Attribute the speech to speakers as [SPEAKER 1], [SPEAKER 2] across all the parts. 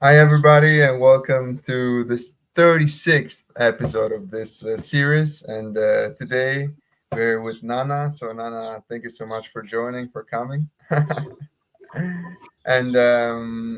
[SPEAKER 1] Hi, everybody, and welcome to this 36th episode of this series. And today we're with Nana. So, Nana, thank you so much for joining, for coming. And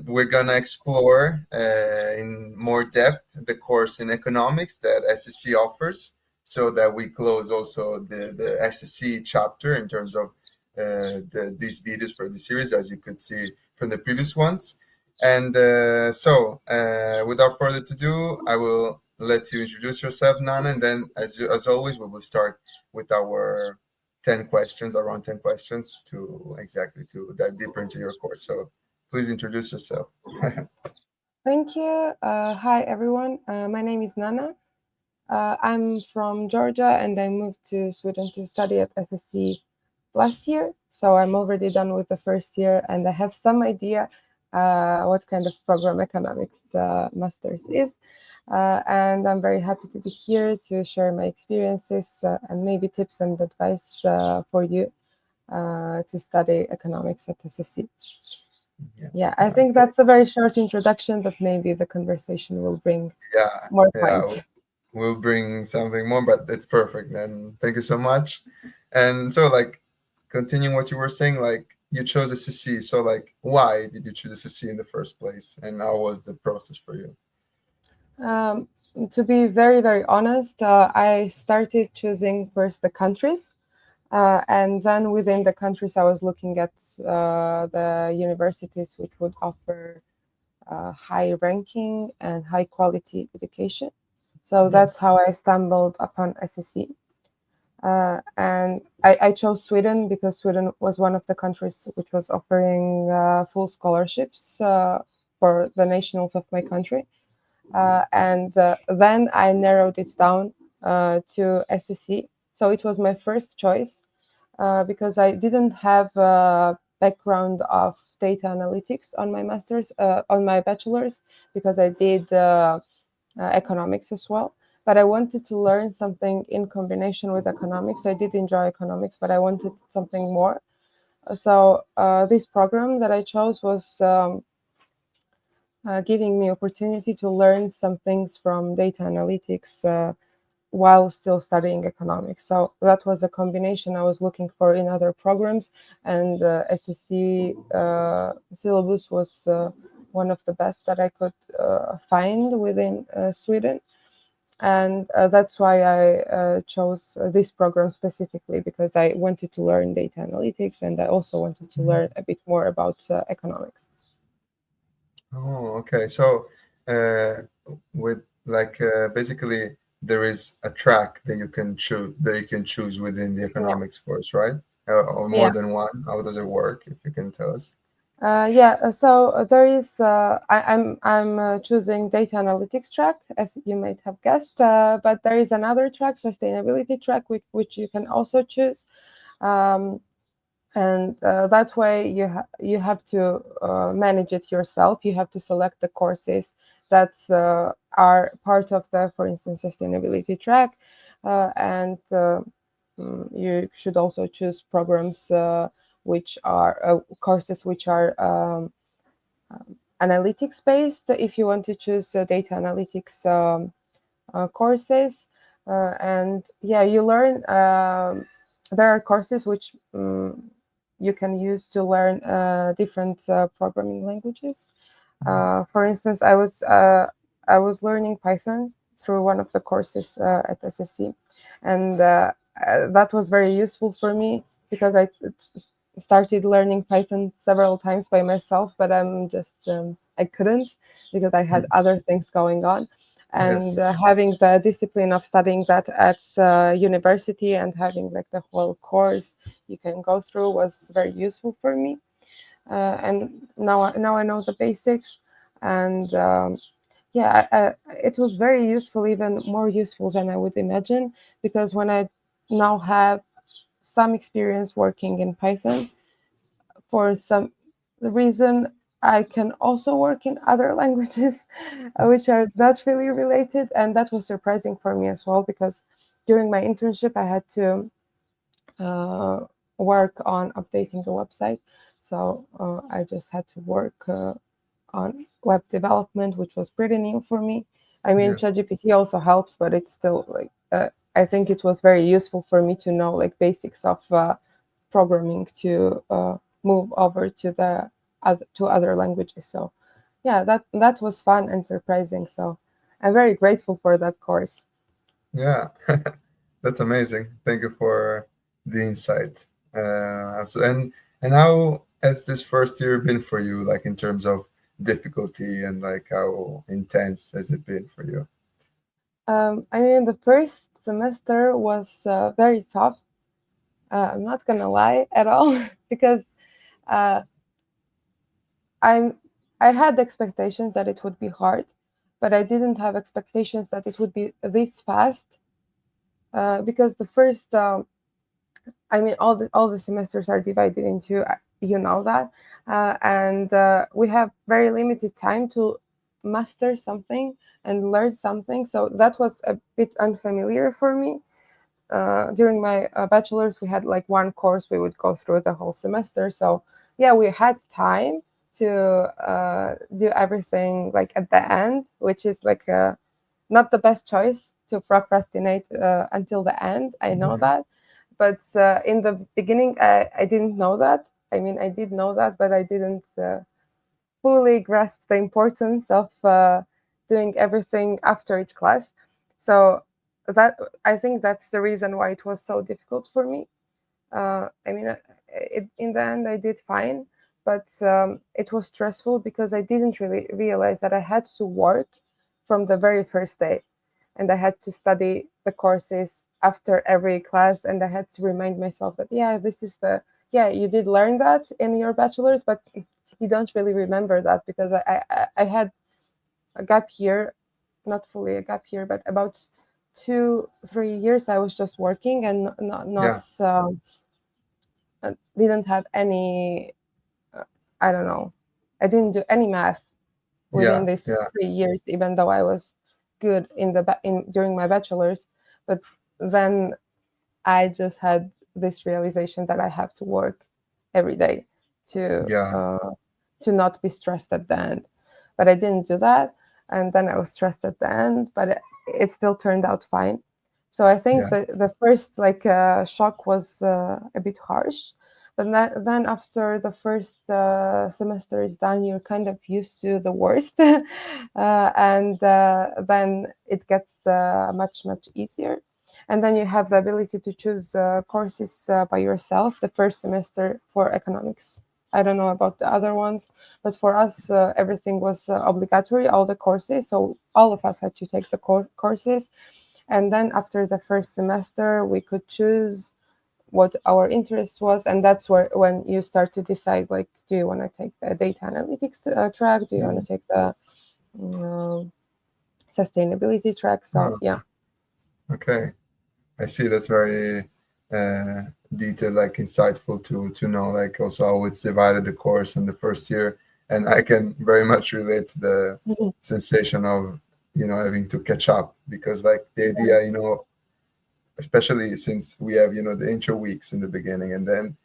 [SPEAKER 1] we're going to explore in more depth the course in economics that SSE offers so that we close also the SSE chapter in terms of these videos for the series, as you could see from the previous ones. And without further ado, I will let you introduce yourself, Nana, and then, as always, we will start with our 10 questions, around 10 questions to dive deeper into your course. So please introduce yourself.
[SPEAKER 2] Thank you. Hi, everyone. My name is Nana. I'm from Georgia and I moved to Sweden to study at SSE last year. So I'm already done with the first year and I have some idea what kind of program economics master's is. And I'm very happy to be here to share my experiences and maybe tips and advice for you to study economics at SSE. Yeah, I think
[SPEAKER 1] Okay.
[SPEAKER 2] that's a very short introduction, but maybe the conversation will bring
[SPEAKER 1] Yeah,
[SPEAKER 2] more
[SPEAKER 1] yeah,
[SPEAKER 2] points.
[SPEAKER 1] we'll bring something more, but it's perfect. And thank you so much. And so, like, continuing what you were saying, like, you chose SSC. So, like, why did you choose SSC in the first place? And how was the process for you?
[SPEAKER 2] Um, to be very, very honest, I started choosing first the countries, and then within the countries, I was looking at the universities which would offer high ranking and high quality education. So that's
[SPEAKER 1] Yes.
[SPEAKER 2] how I stumbled upon SSC. And I chose Sweden because Sweden was one of the countries which was offering full scholarships for the nationals of my country. And then I narrowed it down to SSE. So it was my first choice because I didn't have a background of data analytics on my master's, on my bachelor's, because I did economics as well. But I wanted to learn something in combination with economics. I did enjoy economics, but I wanted something more. So this program that I chose was giving me opportunity to learn some things from data analytics while still studying economics. So that was a combination I was looking for in other programs, and SSC syllabus was one of the best that I could find within Sweden. And that's why I chose this program specifically, because I wanted to learn data analytics and I also wanted to learn a bit more about economics.
[SPEAKER 1] Oh, okay. So, uh, with like basically, there is a track that you can choose within the
[SPEAKER 2] Yeah,
[SPEAKER 1] economics course, right? Or more
[SPEAKER 2] yeah.
[SPEAKER 1] than one. How does it work? If you can tell us.
[SPEAKER 2] So there is. I'm choosing data analytics track, as you might have guessed. But there is another track, sustainability track, which you can also choose. Um, and that way you have to manage it yourself. You have to select the courses that are part of the, for instance, sustainability track, and you should also choose programs which are courses which are analytics based if you want to choose data analytics courses. And yeah, you learn. There are courses which you can use to learn different programming languages. For instance, I was learning Python through one of the courses at SSC, and that was very useful for me because started learning Python several times by myself, but I couldn't because I had
[SPEAKER 1] Mm.
[SPEAKER 2] other things going on. And
[SPEAKER 1] Yes.
[SPEAKER 2] having the discipline of studying that at university and having like the whole course you can go through was very useful for me. And now I know the basics, and yeah, it was very useful, even more useful than I would imagine, because when I now have some experience working in Python, for some reason I can also work in other languages which are not really related, and that was surprising for me as well because during my internship I had to uh, work on updating the website, so I just had to work on web development, which was pretty new for me. I mean,
[SPEAKER 1] Yeah.
[SPEAKER 2] ChatGPT also helps, but it's still like I think it was very useful for me to know like basics of programming to move over to the to other languages. So yeah, that was fun and surprising. So I'm very grateful for that course.
[SPEAKER 1] Yeah. That's amazing. Thank you for the insight. And how has this first year been for you, like in terms of difficulty, and like how intense has it been for you?
[SPEAKER 2] I mean, the first semester was very tough. I'm not gonna lie at all because uh, I'm I had expectations that it would be hard, but I didn't have expectations that it would be this fast. Because the first, I mean, all the semesters are divided into, you know that, and we have very limited time to master something and learn something. So that was a bit unfamiliar for me. During my bachelor's, we had like one course we would go through the whole semester. So yeah, we had time to do everything like at the end, which is like not the best choice to procrastinate until the end. I know
[SPEAKER 1] Yeah.
[SPEAKER 2] that, but in the beginning, I didn't know that. I mean, I did know that, but I didn't fully grasp the importance of doing everything after each class. So that I think that's the reason why it was so difficult for me. I mean, in the end, I did fine, but it was stressful because I didn't really realize that I had to work from the very first day, and I had to study the courses after every class, and I had to remind myself that yeah, this is the yeah, you did learn that in your bachelor's, but you don't really remember that because I had a gap year, not fully a gap year, but about 2 3 years I was just working and not
[SPEAKER 1] Yeah.
[SPEAKER 2] didn't have any uh, I don't know, I didn't do any math within
[SPEAKER 1] Yeah.
[SPEAKER 2] these
[SPEAKER 1] Yeah.
[SPEAKER 2] 3 years, even though I was good in in during my bachelor's. But then I just had this realization that I have to work every day to
[SPEAKER 1] Yeah.
[SPEAKER 2] uh, to not be stressed at the end. But I didn't do that, and then I was stressed at the end. But it still turned out fine. So I think
[SPEAKER 1] Yeah.
[SPEAKER 2] the first like shock was a bit harsh, but then after the first semester is done, you're kind of used to the worst, and then it gets much easier, and then you have the ability to choose courses by yourself the first semester for economics. I don't know about the other ones, but for us everything was obligatory, all the courses, so all of us had to take the courses, and then after the first semester we could choose what our interest was, and that's where when you start to decide like, do you want to take the data analytics track, do you want to
[SPEAKER 1] Mhm.
[SPEAKER 2] take the um, sustainability track. So
[SPEAKER 1] Oh,
[SPEAKER 2] yeah.
[SPEAKER 1] okay. I see. That's very uh, detailed, like insightful to know, like also how it's divided the course in the first year, and I can very much relate to the
[SPEAKER 2] Mhm.
[SPEAKER 1] sensation of having to catch up because like the idea, especially since we have the intro weeks in the beginning, and then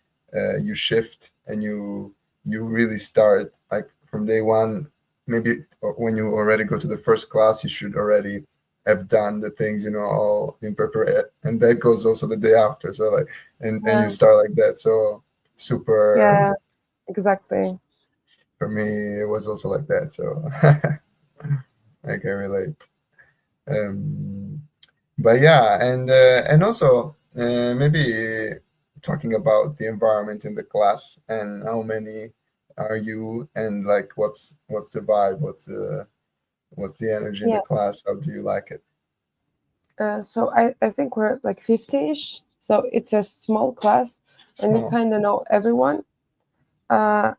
[SPEAKER 1] you shift and you really start like from day one. Maybe when you already go to the first class, you should already have done the things all in preparation, and that goes also the day after. So like, and you
[SPEAKER 2] Yeah,
[SPEAKER 1] start like that. So super.
[SPEAKER 2] yeah, exactly.
[SPEAKER 1] For me, it was also like that. So I can relate. Um, but yeah, and also maybe talking about the environment in the class and how many are you, and like what's the vibe, what's the energy in the
[SPEAKER 2] Yeah.
[SPEAKER 1] class, how do you like it?
[SPEAKER 2] So I think we're like 50-ish. So it's a small class and you
[SPEAKER 1] Small.
[SPEAKER 2] kind of know everyone. Uh,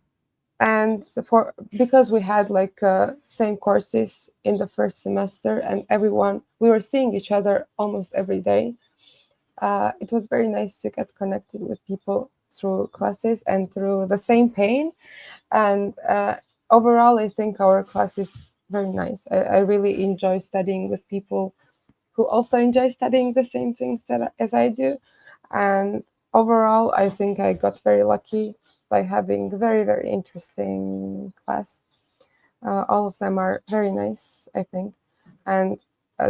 [SPEAKER 2] and for because we had like same courses in the first semester and everyone we were seeing each other almost every day. It was very nice to get connected with people through classes and through the same pain. And overall, I think our class is very nice. I really enjoy studying with people who also enjoy studying the same things as I do. And overall, I think I got very lucky by having very, very interesting class. All of them are very nice, I think, and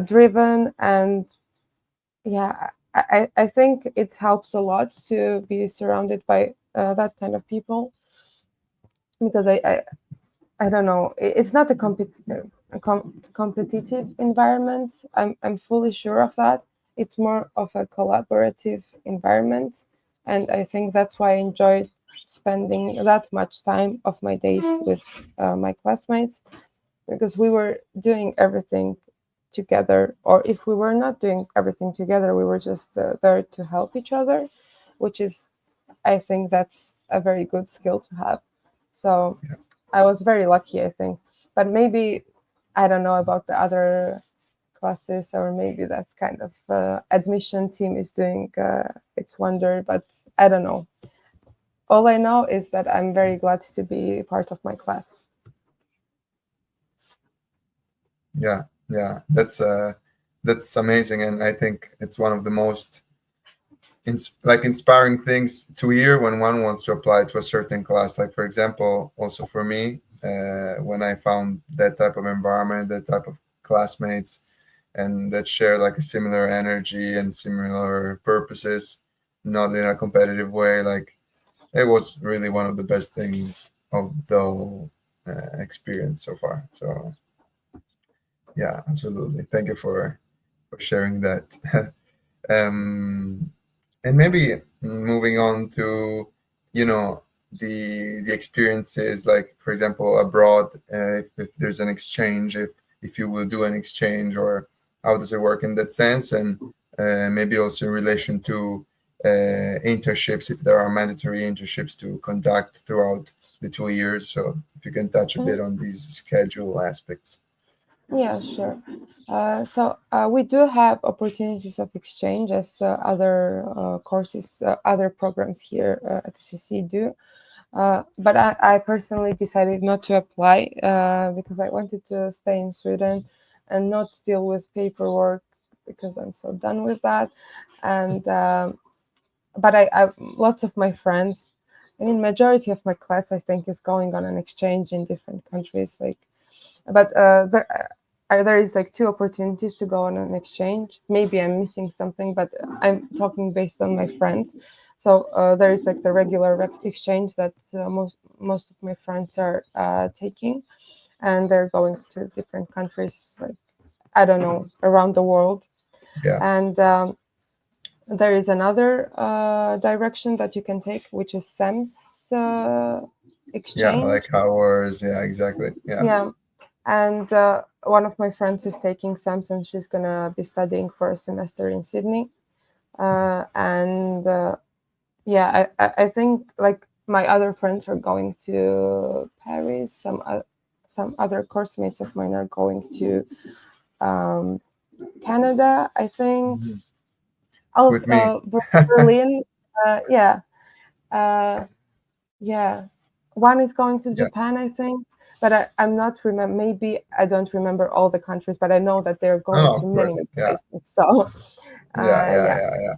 [SPEAKER 2] driven. And yeah, I think it helps a lot to be surrounded by that kind of people, because I don't know, it's not a competitive environment. I'm fully sure of that. It's more of a collaborative environment, and I think that's why I enjoyed spending that much time of my days with my classmates, because we were doing everything together, or if we were not doing everything together, we were just there to help each other, which is, I think that's a very good skill to have. So
[SPEAKER 1] Yeah,
[SPEAKER 2] I was very lucky, I think. But maybe I don't know about the other classes, or maybe that's kind of admission team is doing its wonder, but I don't know. All I know is that I'm very glad to be part of my class.
[SPEAKER 1] yeah, yeah. That's amazing, and I think it's one of the most inspiring things to hear when one wants to apply to a certain class. Like for example, also for me, when I found that type of environment, that type of classmates, and that share like a similar energy and similar purposes, not in a competitive way. Like it was really one of the best things of the whole experience so far. So yeah, absolutely. Thank you for sharing that. um, and maybe moving on to, you know, the experiences, like for example abroad, if there's an exchange, if you will do an exchange, or how does it work in that sense, and maybe also in relation to internships, if there are mandatory internships to conduct throughout the 2 years. So if you can touch a bit
[SPEAKER 2] Mhm.
[SPEAKER 1] on these schedule aspects.
[SPEAKER 2] Yeah, sure. So we do have opportunities of exchange, as other courses, other programs here at the SSE do. But I personally decided not to apply because I wanted to stay in Sweden and not deal with paperwork, because I'm so done with that. And but I lots of my friends, I mean, majority of my class, I think, is going on an exchange in different countries. Like, but there is like two opportunities to go on an exchange. Maybe I'm missing something, but I'm talking based on my friends. So there is like the regular exchange that most of my friends are taking, and they're going to different countries, like, I don't know, around the world.
[SPEAKER 1] Yeah,
[SPEAKER 2] And there is another direction that you can take, which is SEMS
[SPEAKER 1] yeah, like
[SPEAKER 2] exchange.
[SPEAKER 1] hours. Yeah, exactly. Yeah,
[SPEAKER 2] Yeah, and one of my friends is taking SEMS, and she's gonna be studying for a semester in Sydney. And yeah, I think like my other friends are going to Paris. Some other course mates of mine are going to um, Canada, I think.
[SPEAKER 1] mhm. With me.
[SPEAKER 2] Also, Berlin. Yeah, uh, yeah. One is going to
[SPEAKER 1] Yeah.
[SPEAKER 2] Japan, I think. But I'm not remember. Maybe I don't remember all the countries, but I know that they're
[SPEAKER 1] No,
[SPEAKER 2] going
[SPEAKER 1] no,
[SPEAKER 2] to
[SPEAKER 1] of
[SPEAKER 2] many,
[SPEAKER 1] course.
[SPEAKER 2] many
[SPEAKER 1] Yeah,
[SPEAKER 2] places. So,
[SPEAKER 1] yeah, yeah,
[SPEAKER 2] yeah.
[SPEAKER 1] yeah, yeah.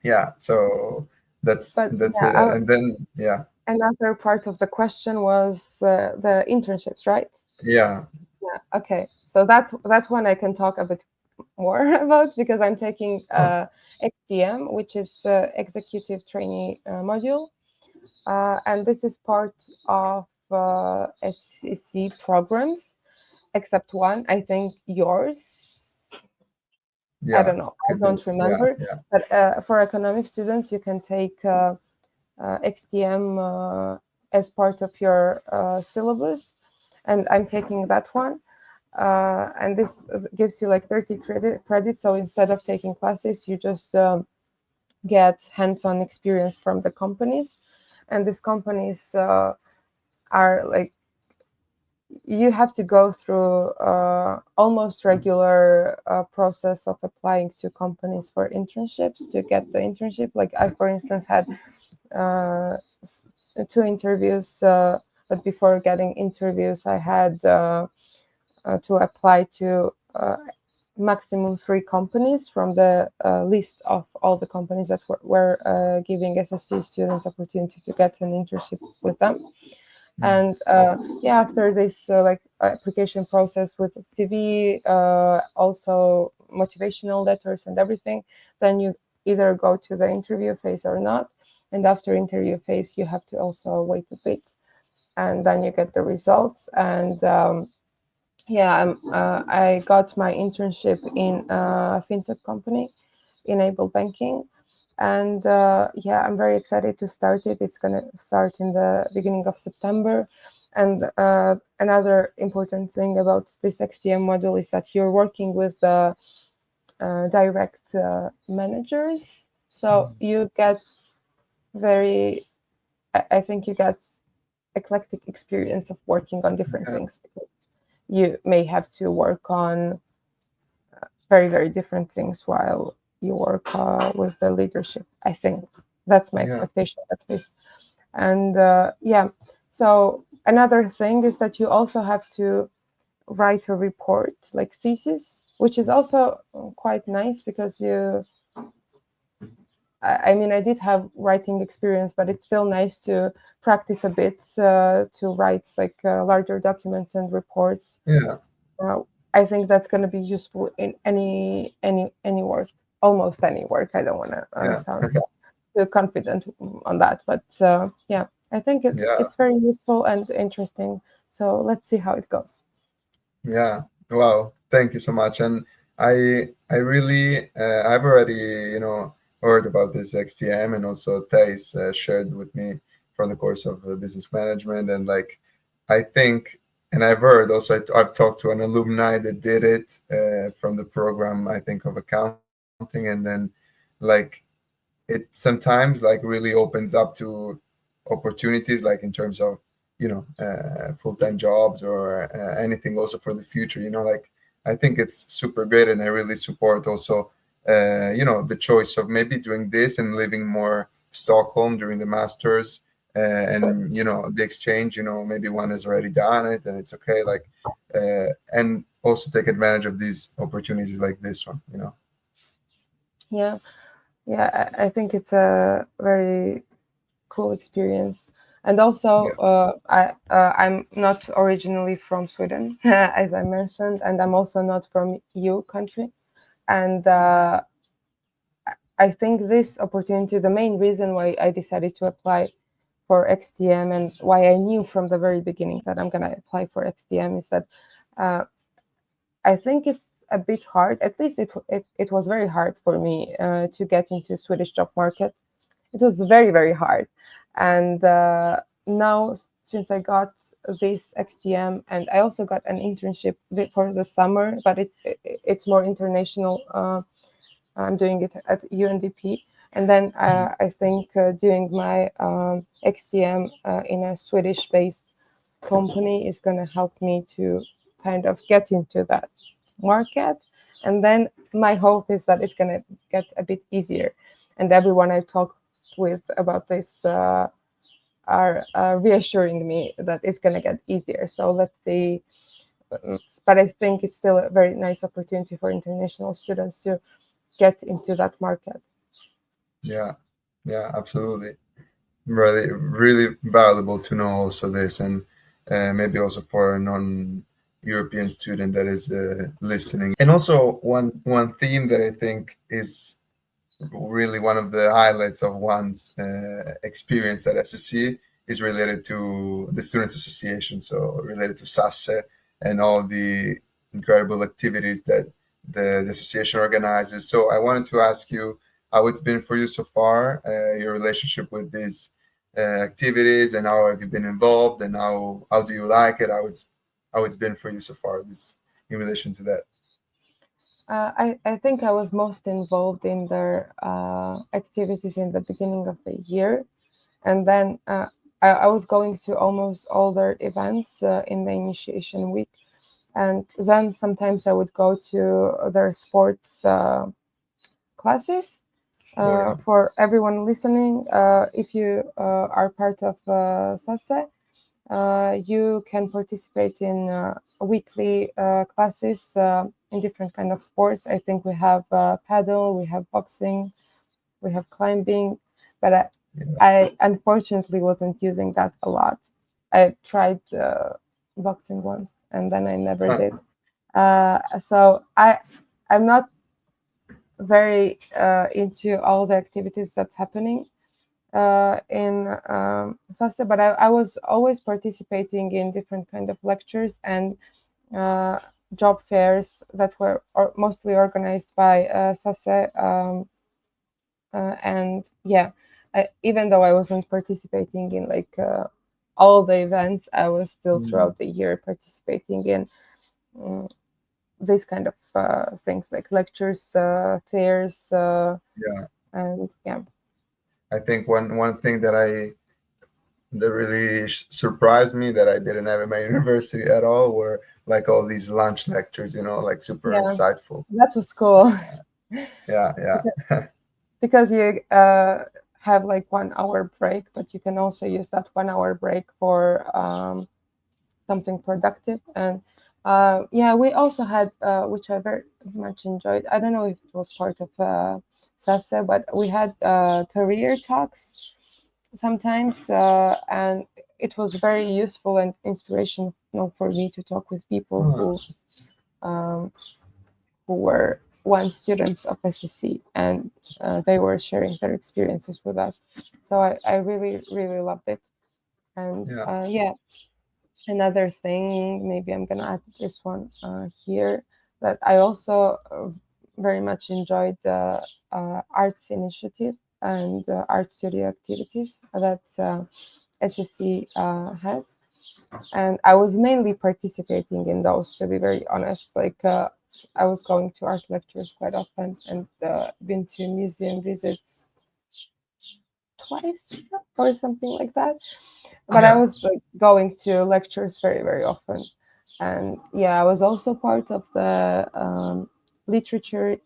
[SPEAKER 1] Yeah. So
[SPEAKER 2] But
[SPEAKER 1] that's
[SPEAKER 2] yeah,
[SPEAKER 1] it. And then yeah,
[SPEAKER 2] another part of the question was the internships, right?
[SPEAKER 1] yeah.
[SPEAKER 2] Yeah. Okay. So that one I can talk a bit more about, because I'm taking
[SPEAKER 1] Oh,
[SPEAKER 2] XTM, which is executive trainee module, and this is part of SEC programs, except one. I think yours. I
[SPEAKER 1] yeah.
[SPEAKER 2] don't know. I
[SPEAKER 1] Could be.
[SPEAKER 2] don't
[SPEAKER 1] Yeah,
[SPEAKER 2] remember.
[SPEAKER 1] yeah,
[SPEAKER 2] But for economic students, you can take XTM as part of your syllabus, and I'm taking that one. And this gives you like 30 credits. So instead of taking classes, you just get hands-on experience from the companies, and these companies are like, you have to go through almost regular process of applying to companies for internships to get the internship. Like, I, for instance, had uh, two interviews, but before getting interviews, I had to apply to maximum three companies from the list of all the companies that were giving SST students opportunity to get an internship with them. And yeah, after this like application process with CV, also motivational letters and everything, then you either go to the interview phase or not. And after interview phase, you have to also wait a bit, and then you get the results. And yeah, I got my internship in a fintech company, Enable Banking. And yeah, I'm very excited to start it. It's going to start in the beginning of September. And another important thing about this XTM module is that you're working with direct managers. So you get very, I think you get eclectic experience of working on different
[SPEAKER 1] Yeah,
[SPEAKER 2] things. You may have to work on very, very different things while you work with the leadership. I think that's my
[SPEAKER 1] yeah,
[SPEAKER 2] expectation at least. And yeah, so another thing is that you also have to write a report, like thesis, which is also quite nice because I mean, I did have writing experience, but it's still nice to practice a bit to write like larger documents and reports.
[SPEAKER 1] yeah,
[SPEAKER 2] uh, I think that's going to be useful in any work, almost any work. I don't want to
[SPEAKER 1] yeah,
[SPEAKER 2] sound too confident on that, but yeah, I think
[SPEAKER 1] yeah,
[SPEAKER 2] it's very useful and interesting. So let's see how it goes.
[SPEAKER 1] yeah. Wow, thank you so much. And I really, I've already, heard about this XTM, and also Thais shared with me from the course of business management. And like, I think, and I've heard also, I've talked to an alumni that did it from the program, I think, of accounting. And then like, it sometimes like really opens up to opportunities, like in terms of full-time jobs, or anything also for the future. Like, I think it's super great, and I really support also the choice of maybe doing this and living more Stockholm during the masters, and the exchange. Maybe one has already done it, and it's okay, like, and also take advantage of these opportunities like this one.
[SPEAKER 2] Yeah, yeah, I think it's a very cool experience. And also,
[SPEAKER 1] Yeah,
[SPEAKER 2] I'm not originally from Sweden, as I mentioned, and I'm also not from EU country. And I think this opportunity, the main reason why I decided to apply for XTM and why I knew from the very beginning that I'm going to apply for XTM is that uh, I think it's a bit hard. At least it was very hard for me to get into Swedish job market. It was very, very hard. And now, since I got this XTM, and I also got an internship for the summer, but it's more international. I'm doing it at UNDP. And then I think doing my XTM in a Swedish based company is going to help me to kind of get into that market. And then my hope is that it's going to get a bit easier. And everyone I've talked with about this are reassuring me that it's going to get easier. So let's see. But I think it's still a very nice opportunity for international students to get into that market.
[SPEAKER 1] yeah, yeah, absolutely. Really, really valuable to know also this, and maybe also for a non-European student that is listening. And also one theme that I think is really one of the highlights of one's experience at SSE is related to the Students Association, so related to SASE and all the incredible activities that the association organizes. So I wanted to ask you how it's been for you so far, your relationship with these activities, and how have you been involved, and how do you like it, how it's been for you so far, this in relation to that.
[SPEAKER 2] I think I was most involved in their activities in the beginning of the year. And then I was going to almost all their events in the initiation week. And then sometimes I would go to their sports classes.
[SPEAKER 1] Oh yeah.
[SPEAKER 2] For everyone listening, if you are part of SASE, you can participate in weekly classes in different kind of sports. I think we have paddle, we have boxing, we have climbing, but
[SPEAKER 1] Yeah.
[SPEAKER 2] I unfortunately wasn't using that a lot. I tried boxing once, and then I never did. So I'm not very into all the activities that's happening in SASE, but I was always participating in different kind of lectures and uh, job fairs that were mostly organized by SASE. And yeah, even though I wasn't participating in like all the events, I was still
[SPEAKER 1] Mm,
[SPEAKER 2] throughout the year participating in um, these kind of things like lectures, fairs,
[SPEAKER 1] yeah.
[SPEAKER 2] and yeah,
[SPEAKER 1] I think one thing that really surprised me that I didn't have in my university at all were like all these lunch lectures, like super
[SPEAKER 2] yeah,
[SPEAKER 1] insightful.
[SPEAKER 2] that was cool.
[SPEAKER 1] Yeah, yeah,
[SPEAKER 2] Because you have like 1 hour break, but you can also use that 1 hour break for something productive. And yeah, we also had, which I very much enjoyed. I don't know if it was part of SASE, but we had career talks sometimes, and it was very useful and inspirational for me to talk with people
[SPEAKER 1] huh,
[SPEAKER 2] um, who were once students of SSE, and they were sharing their experiences with us. So I really, really loved it. And
[SPEAKER 1] yeah,
[SPEAKER 2] yeah, another thing, maybe I'm gonna add this one here, that I also very much enjoyed the arts initiative and art studio activities that SSE has, and I was mainly participating in those. To be very honest, like I was going to art lectures quite often and been to museum visits twice or something like that. But I
[SPEAKER 1] yeah,
[SPEAKER 2] was like going to lectures very, very often. And yeah, I was also part of the literature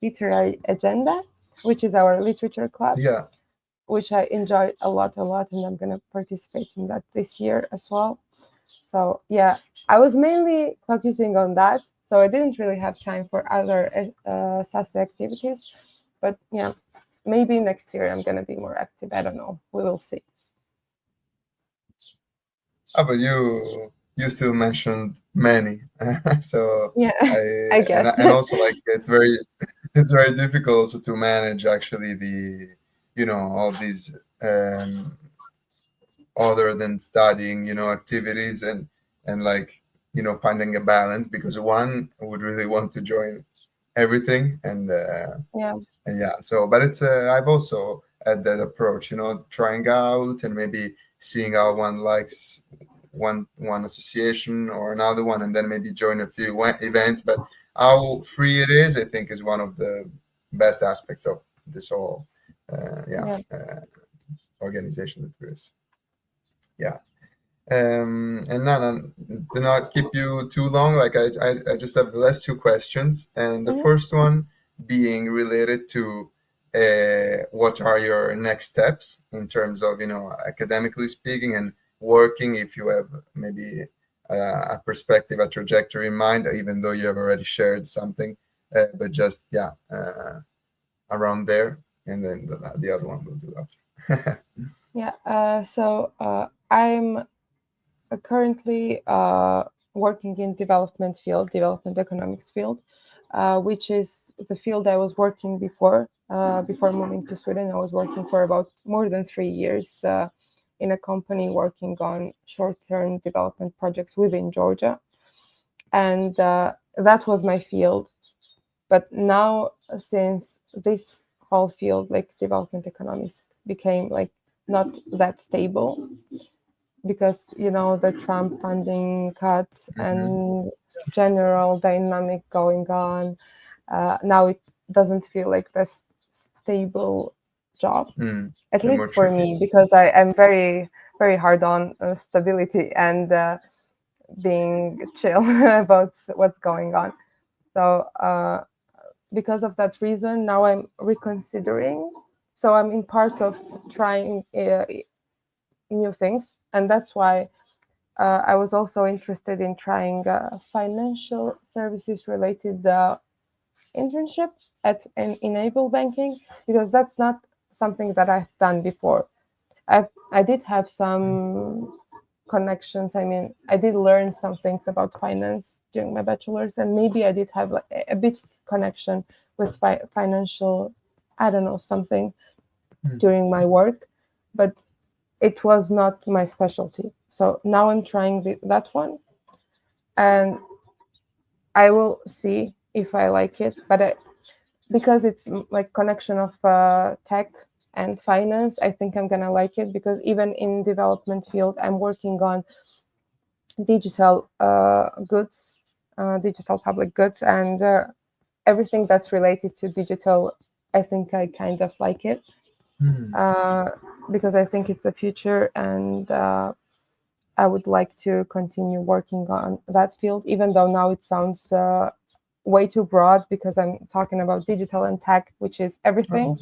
[SPEAKER 2] literary agenda, which is our literature club,
[SPEAKER 1] yeah.
[SPEAKER 2] which I enjoyed a lot, and I'm gonna participate in that this year as well. So yeah, I was mainly focusing on that, so I didn't really have time for other SASE activities. But yeah, maybe next year I'm gonna be more active. I don't know. We will see.
[SPEAKER 1] But you still mentioned many, so
[SPEAKER 2] Yeah,
[SPEAKER 1] I
[SPEAKER 2] I
[SPEAKER 1] and
[SPEAKER 2] guess.
[SPEAKER 1] and also like it's very difficult also to manage actually all these um, other than studying activities and like finding a balance because one would really want to join everything
[SPEAKER 2] Yeah,
[SPEAKER 1] and yeah, so but it's I've also had that approach, trying out and maybe seeing how one likes one association or another one, and then maybe join a few events. But how free it is, I think, is one of the best aspects of this whole
[SPEAKER 2] yeah.
[SPEAKER 1] organization that there is. Yeah. And Nana, to not keep you too long, like I just have the last two questions, and the
[SPEAKER 2] Mhm.
[SPEAKER 1] first one being related to what are your next steps in terms of academically speaking and working, if you have maybe a perspective, a trajectory in mind, even though you have already shared something, but just yeah, around there, and then the other one we'll do after.
[SPEAKER 2] Yeah. So I'm currently working in development field, development economics field, which is the field I was working before. Before moving to Sweden, I was working for about more than 3 years in a company working on short-term development projects within Georgia, and that was my field. But now, since this whole field, like development economics, became like not that stable because the Trump funding cuts
[SPEAKER 1] Hmm.
[SPEAKER 2] and general dynamic going on. Now it doesn't feel like this stable job,
[SPEAKER 1] Mm.
[SPEAKER 2] at
[SPEAKER 1] So more
[SPEAKER 2] least for
[SPEAKER 1] tricky.
[SPEAKER 2] me, because I am very, very hard on stability and being chill about what's going on. So because of that reason, now I'm reconsidering. So I'm in part of trying new things, and that's why I was also interested in trying financial services related internship at an Enable Banking, because that's not something that I've done before. I did have some connections. I mean, I did learn some things about finance during my bachelor's, and maybe I did have like a bit connection with financial, I don't know, something during my work, but it was not my specialty. So now I'm trying that one, and I will see if I like it. But because it's like connection of tech and finance, I think I'm gonna like it, because even in development field, I'm working on digital goods, digital public goods, and everything that's related to digital. I think I kind of like it, because I think it's the future, and I would like to continue working on that field, even though now it sounds way too broad, because I'm talking about digital and tech, which is everything.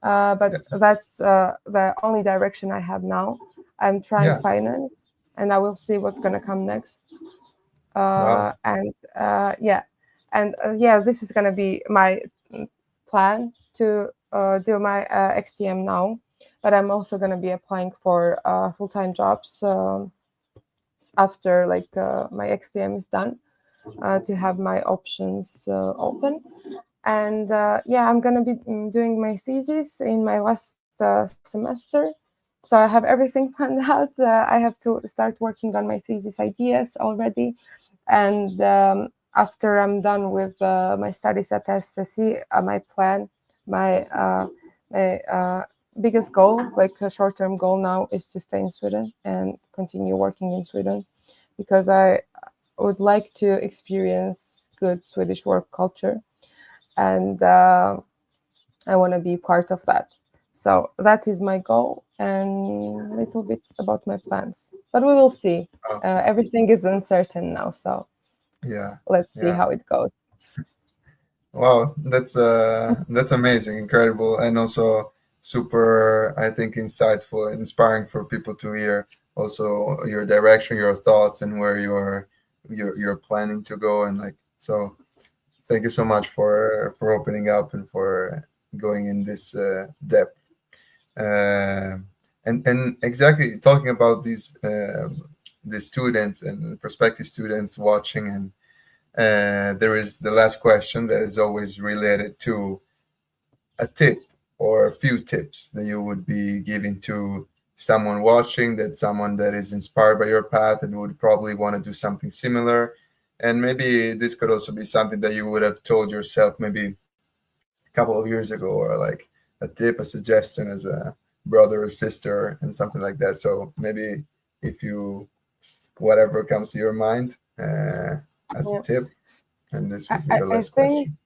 [SPEAKER 2] But that's the only direction I have now. I'm trying
[SPEAKER 1] Yeah.
[SPEAKER 2] finance, and I will see what's going to come next.
[SPEAKER 1] Wow.
[SPEAKER 2] And yeah, and yeah, this is going to be my plan to do my XTM now. But I'm also going to be applying for full-time jobs after like my XTM is done, to have my options open. And yeah, I'm gonna be doing my thesis in my last semester, so I have everything planned out. I have to start working on my thesis ideas already, and after I'm done with my studies at SSE, my plan, my my biggest goal, like a short-term goal now, is to stay in Sweden and continue working in Sweden, because I would like to experience good Swedish work culture, and I want to be part of that. So that is my goal, and a little bit about my plans. But we will see.
[SPEAKER 1] Wow.
[SPEAKER 2] Everything is uncertain now, so
[SPEAKER 1] Yeah.
[SPEAKER 2] let's see
[SPEAKER 1] Yeah.
[SPEAKER 2] how it goes.
[SPEAKER 1] Wow, that's amazing, incredible, and also super, I think, insightful, inspiring for people to hear also your direction, your thoughts, and where you're planning to go, and like so. Thank you so much for opening up and for going in this depth. Uh, and exactly talking about these students and prospective students watching, and there is the last question that is always related to a tip or a few tips that you would be giving to someone watching, that someone that is inspired by your path and would probably want to do something similar. And maybe this could also be something that you would have told yourself maybe a couple of years ago, or like a tip, a suggestion as a brother or sister, and something like that. So maybe if you, whatever comes to your mind as a
[SPEAKER 2] Yeah.
[SPEAKER 1] tip, and this
[SPEAKER 2] I,
[SPEAKER 1] would be
[SPEAKER 2] I
[SPEAKER 1] the
[SPEAKER 2] I
[SPEAKER 1] last
[SPEAKER 2] think
[SPEAKER 1] question.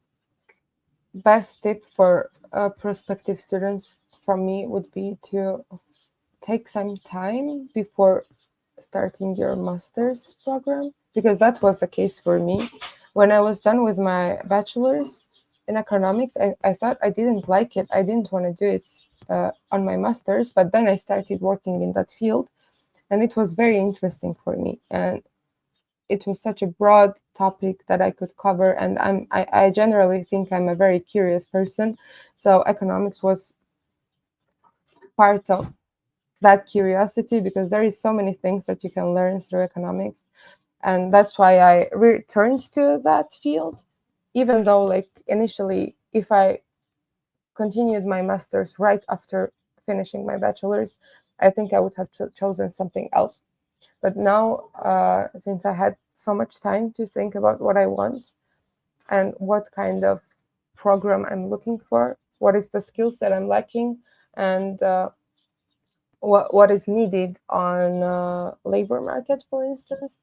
[SPEAKER 2] best tip for prospective students from me would be to take some time before starting your master's program, because that was the case for me. When I was done with my bachelor's in economics, I thought I didn't like it. I didn't want to do it on my master's, but then I started working in that field, and it was very interesting for me. And it was such a broad topic that I could cover, and I generally think I'm a very curious person, so economics was part of that curiosity, because there is so many things that you can learn through economics, and that's why I returned to that field, even though like initially, if I continued my master's right after finishing my bachelor's, I think I would have chosen something else. But now, since I had so much time to think about what I want and what kind of program I'm looking for, what is the skills that I'm lacking, and what is needed on labor market, for instance.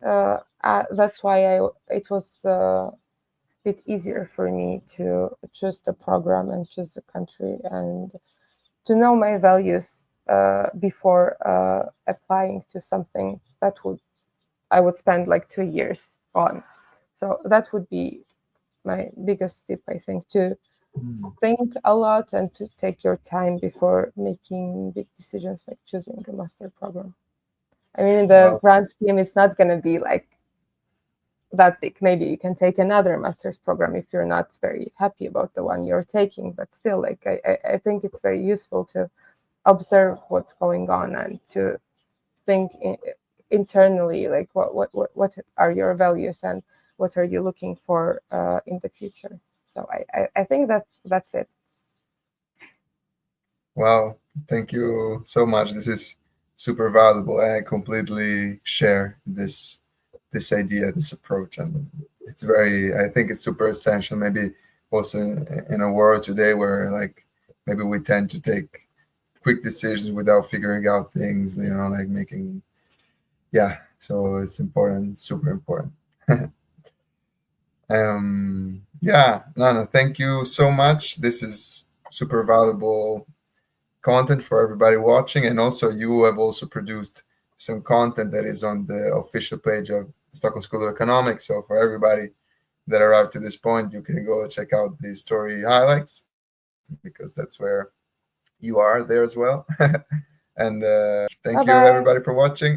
[SPEAKER 2] That's why it was a bit easier for me to choose the program and choose the country, and to know my values before applying to something that I would spend like 2 years on. So that would be my biggest tip, I think, to think a lot and to take your time before making big decisions like choosing a master program. I mean, in the
[SPEAKER 1] Wow.
[SPEAKER 2] grand scheme, it's not going to be like that big. Maybe you can take another master's program if you're not very happy about the one you're taking, but still, like I think it's very useful to observe what's going on and to think internally, like what are your values and what are you looking for in the future. So I think that's it.
[SPEAKER 1] Wow, thank you so much. This is super valuable. I completely share this idea, this approach, and it's very. I think it's super essential. Maybe also in a world today where like maybe we tend to take quick decisions without figuring out things. You know, like making yeah. So it's important, super important. Yeah, Nana, thank you so much. This is super valuable content for everybody watching, and also you have also produced some content that is on the official page of Stockholm School of Economics. So for everybody that arrived to this point, you can go check out the story highlights because that's where you are there as well. And thank
[SPEAKER 2] Bye
[SPEAKER 1] you everybody
[SPEAKER 2] bye.
[SPEAKER 1] for watching.